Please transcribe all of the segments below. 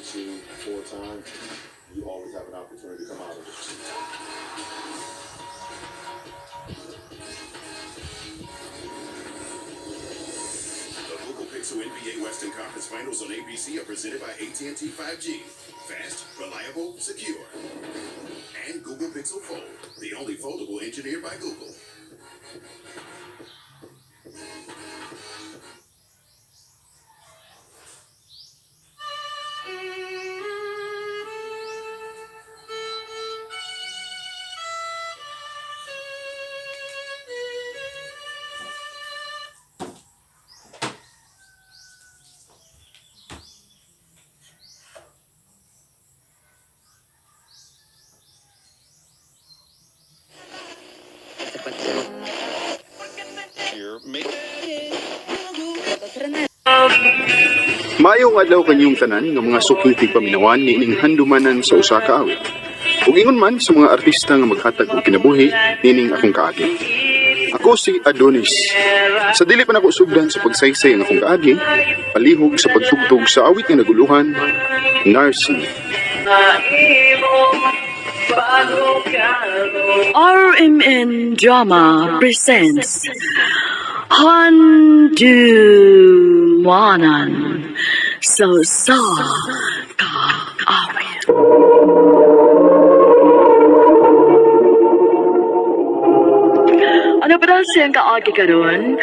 machine 4 times, you always have an opportunity to come out of it. The Google Pixel NBA Western Conference Finals on ABC are presented by AT&T 5G. Fast, reliable, secure. And Google Pixel Fold, the only foldable engineered by Google. Maayong adlaw kanyong tanan nga mga suking paminawan niining handumanan sa usa ka awit. Ug ingon man sa mga artista nga maghatag og kinabuhi niining akong kaagi. Ako si Adonis. Sa dili pa nako sugdan sa pagsaysay ang akong kaagi, palihog sa pagtugtog sa awit nga naguluhan, Narcy. RMN Drama presents Handumanan sa Kaawit. Ano ba siyang kaagi karon?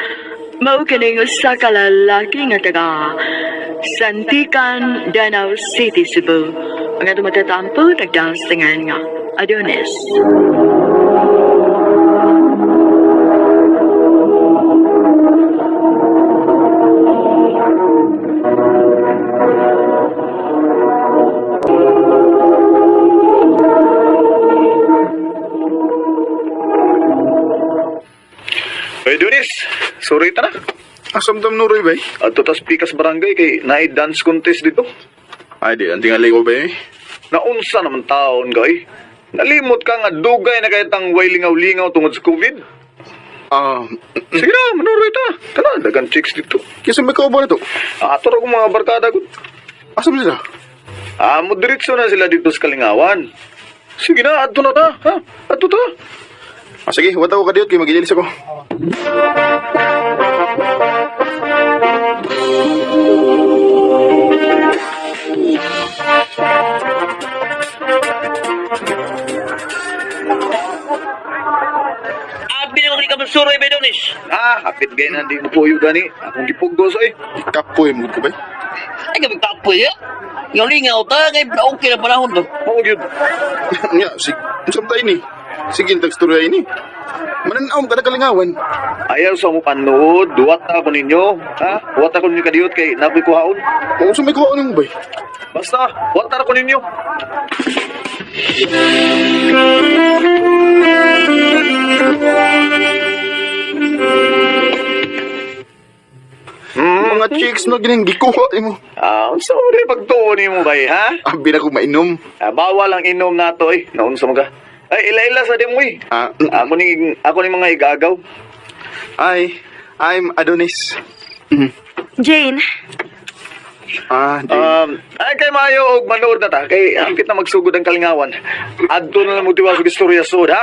Maukining usa ka lalaki nga taga Santican, Danau City, Cebu. Ang ato matatampo, nagdansingan nga Adonis. Hey, Dunis, sorry ta na. Asam tam nuroy bay? Ato tas pikas barangay kay naay dance contest dito. Ay di anting alay ko bay. Naunsa naman taon gay. Nalimot ka nga dugay na kay tang way lingaw-lingaw tungod sa COVID. Sige na, manuroy ta. Tara, dagan chicks dito. Kisa may kaubo na to. Ato ra kong mga barkada ko. Asam sila? Moderitso na sila dito sa Kalingawan. Sige na, ato na ta. Ha? Ato ta. Sige, wataw ka diot kay magilis ako. Binawag ka suroy ba Donis? Hapit gay na di mo puyo gani. Akong gipugos ay. Kapoy mo ko bay. Ay ka magkapoy ya? Yung lingaw ta, kay okay na panahon to. Mao gyud. Nya, samtay ni. Sige, tagsturya ini. Mananaw ka na kalingawan. Ayaw sa mo panood, duwat ako ninyo. Ha? Duwat ako ninyo kadiyot kay nakoy kuhaon. Kung sa may kuha mo bay. Basta, duwat ako ninyo. Mga chicks na gining gikuha mo. Unsa mo rin pagtuon mo bay, ha? Abi na ko mainom. Bawal ang inom nato eh. Naunsa mo ka? Ay, ila-ila sa din mo eh. Ako ni mga igagaw. I'm Adonis. Jane, Ay, kay Mayo og manood na ta. Kay hangkit na magsugod ang kalingawan. Adto na lang mo tiwas og istorya sud, ha?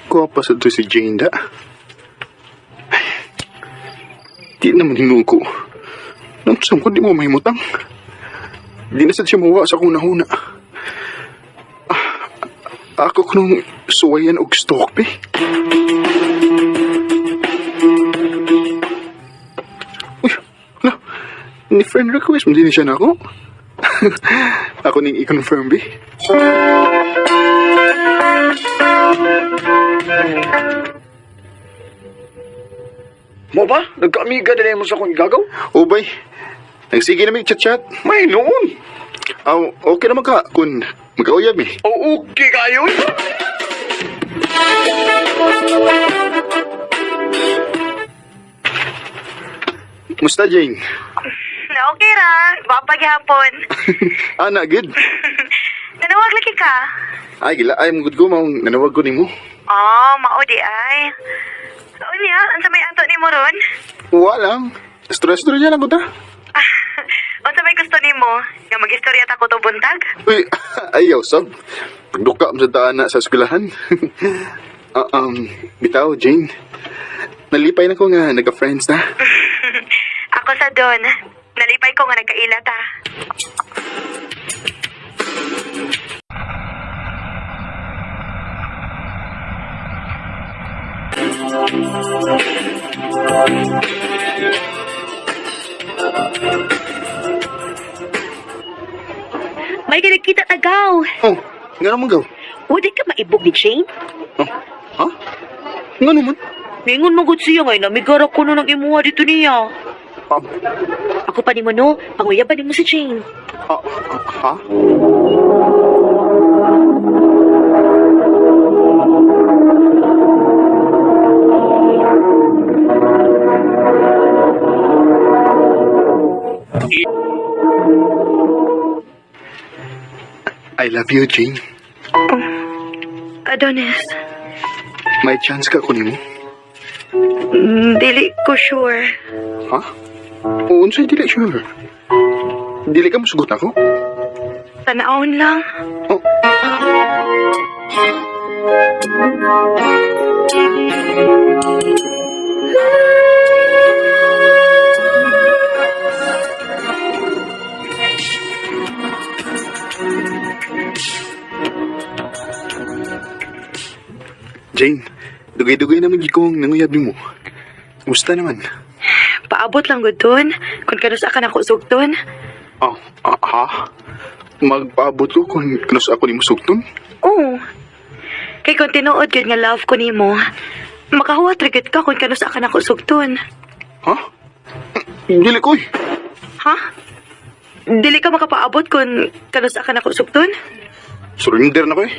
Kuha pa sa to si Jane da. Di naman hinuko. Nagsam ko di mo mahimutang. Di na sad siya mawa sa akong nahuna. Ako kunong suwayan og stalk be. Uy, ala. Ni friend request mo din siya na ako. Ako ning i-confirm be. Mo ba? Nagkaamiga na mo sa akong igagaw? O bay, nagsige na may chat-chat. May noon. Okay naman ka kung magkauyab eh. Okay kayo. Musta, Jane? Okay ra, papaghapon. Ana, good. Nanawag lagi ka? Ay, gila, ay, mugod ko, maong nanawag ko nimo. Oh, mao di ay. O niya, ang sa may ato ni mo ron? Walang. Stress-stress niya lang ko ta. O sa may gusto ni mo, nga mag-istorya ta ko to buntag? Uy, ayaw, sab. Pagduka mo sa daan na sa eskwelahan. Bitaw, Jane. Nalipay na ko nga, nagka-friends na. Ako sa don. Nalipay ko nga nagkaila ta. May kita tagaw. Oh, nga naman gaw. Wadi ka maibog ni Jane? Oh, ha? Nga naman? Ningon magod siya ngay, namigara ko no ng imuha dito niya. Ah, Ako pa ni mo no, panguyaban mo si Jane. ha? I love you, Jane. Adonis, May chance ka kunin mo. dili ko sure. Ha? Oo, unsay dili sure. Dili ka masugot ako? Tanaon lang. Oh. Jane, dugay-dugay naman gid kong nanguyab mo. Musta naman? Paabot lang gud dun. Kung kanus ka na ko sugton. Oh, ha? Magpaabot ko kung kanus ako ni musugton? Oo. Kay kung tinuod gud nga love ko nimo, makahuwat rigid ka kung kanus ka na ko sugton. Ha? Dili ko eh. Ha? Dili ka makapaabot kung kanus ka na ko sugton? Surrender na ko eh.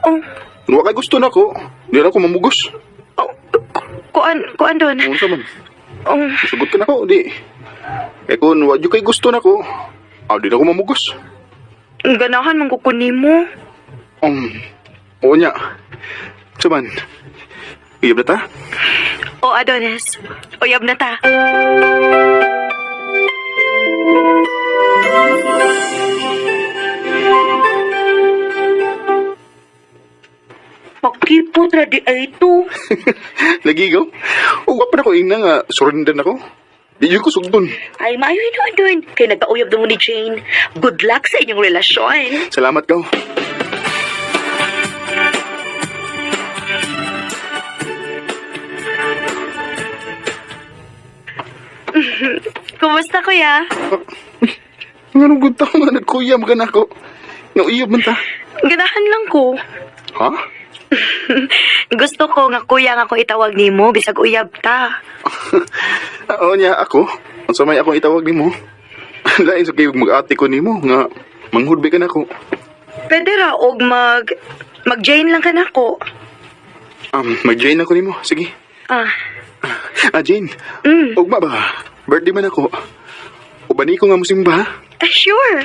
Oh. Kung wakay gusto na ko, di na ako mamugos. Oh. Kuan dun. Kung sa man, Oh. sugot ka na ko, di. Eh kung wadyo kay gusto na ko, di na ako mamugos. Ganahan man kukunin mo. Oo niya. Sa man, iyab na ta? O Adonis, uyab na ta. Makipot na di ay ito. Lagi ikaw? Uwa pa na ko ina nga, surrender na ko. Di yun ko sugdon. Ay, maayo doon. Kaya nagkauyab na mo ni Jane. Good luck sa inyong relasyon. Salamat ka. Kumusta kuya? Nga nung good tao nga nagkuyam ka na ako. Nga uyab man ta. Ganahan lang ko. Ha? Gusto ko nga kuya nga ko itawag nimo bisag uyab ta. Oo niya, ako. Ang samay akong itawag ni mo. Lain sa kayo mag-ate ko ni mo nga manghudbi ka na ko. Pwede ra og mag-Jane lang ka na ko. Mag-Jane ako ni mo. Sige. Jane. Ugma ba? Birthday man ako. Ubani ko nga musimba. Sure.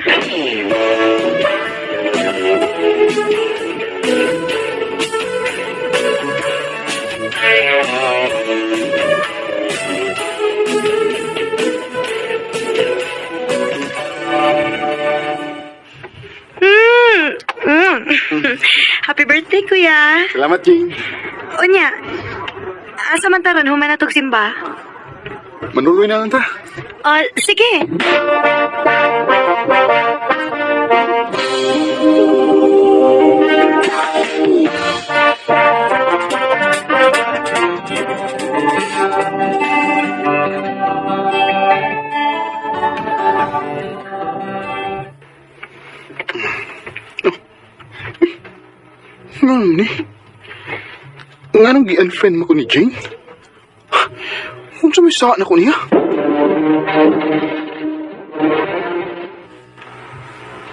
Happy birthday, kuya. Salamat, Jane. Unya, asa man taron human natog simba? Manuloy na lang ta. Sige. Nga ni? Nga nang gi-unfriend mo ko ni Jane? Kung sa may saan ako niya?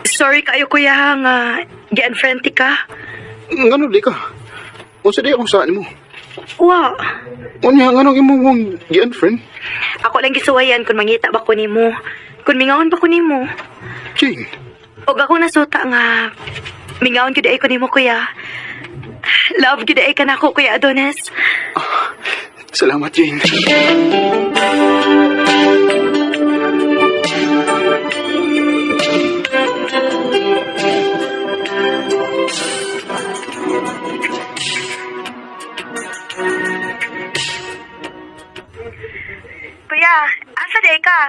Sorry kayo, kuya, nga gi-unfriend ti ka. Nga nang di ka? Kung sa di akong saan mo? Wa. Unya, nga nang imong gi-unfriend? Ako lang gisuwayan kung mangita ba ko nimo. Kung mingaon ba ko nimo. Jane? Og ako nasuta nga Mingaon gid ay ko nimo kuya. Love gid ay ka nako kuya Adonis. Salamat, Jane. Kuya, asa day ka?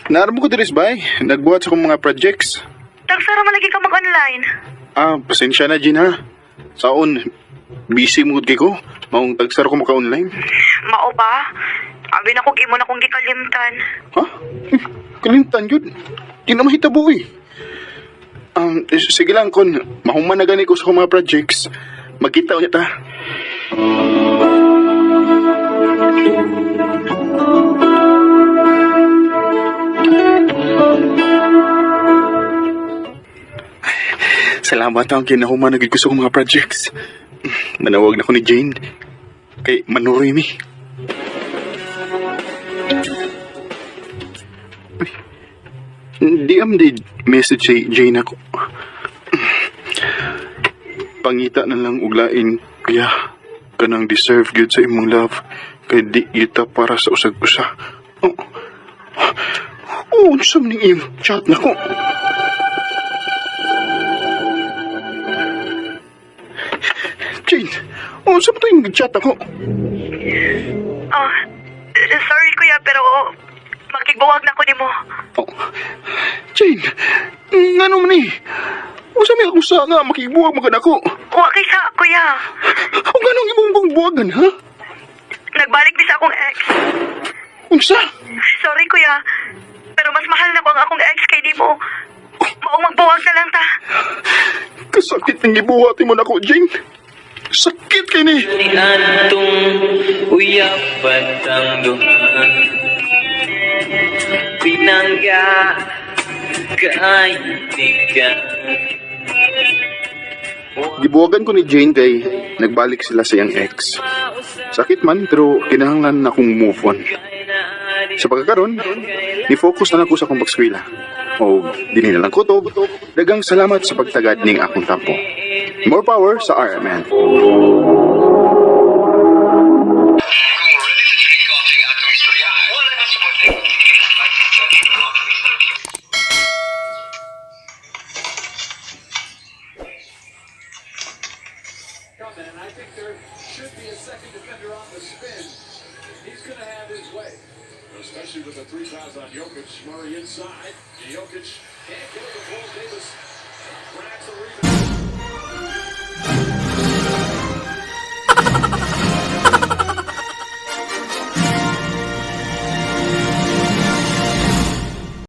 Naaramo ko diris bay. Nagbuhat sa akong mga projects. Tagsara man lagi ka mag-online. Pasensya na, Jane, ha? Saon, busy mo kay ko. Maong tagsara ko maka-online. Mao ba? Abi na kog imo na kong gikalimtan. Ha? Kalimtan yun. Di na mahitabo eh. Sige lang, kon. Mahuman na gani ko sa akong mga projects. Magkita ulit, ha? Salamat ang kinahuman na ko sa akong mga projects. Manawag na ko ni Jane. Kay manuroy mi. Di am di message si Jane ako. Pangita na lang uglain kaya kanang deserve gyud sa imong love kay di kita para sa usag-usa. Unsam ning iyong chat nako. Jane, unsam to yung chat ako? Sorry kuya pero makigbuwag na ko nimo. Jane, ngano man eh? Usa may ako sa nga makibuwag magana ko. Wa kay sa kuya. O ganong imong buwagan, ha? Nagbalik di sa akong ex. Unsa? Sorry kuya. Pero mas mahal na ko ang akong ex kay di mo. Maong magbuwag na lang ta. Kasakit ng ibuhati mo na ko, Jane. Sakit kay ni. Ni atong uyapan tang duha pinangga kaitikan. Gibuwagan ko ni Jane kay nagbalik sila sa iyang ex. Sakit man pero kinahanglan na akong move on. Sa pagkakaroon, ni-focus na lang ko sa akong pag-eskwela. O dili na lang ko to. Dagang salamat sa pagtagad ning akong tampo. More power sa RMN. And I think there should be a second defender on the spin. He's going to have his way. Especially with the 3 fouls on Jokic. Murray inside. Jokic can't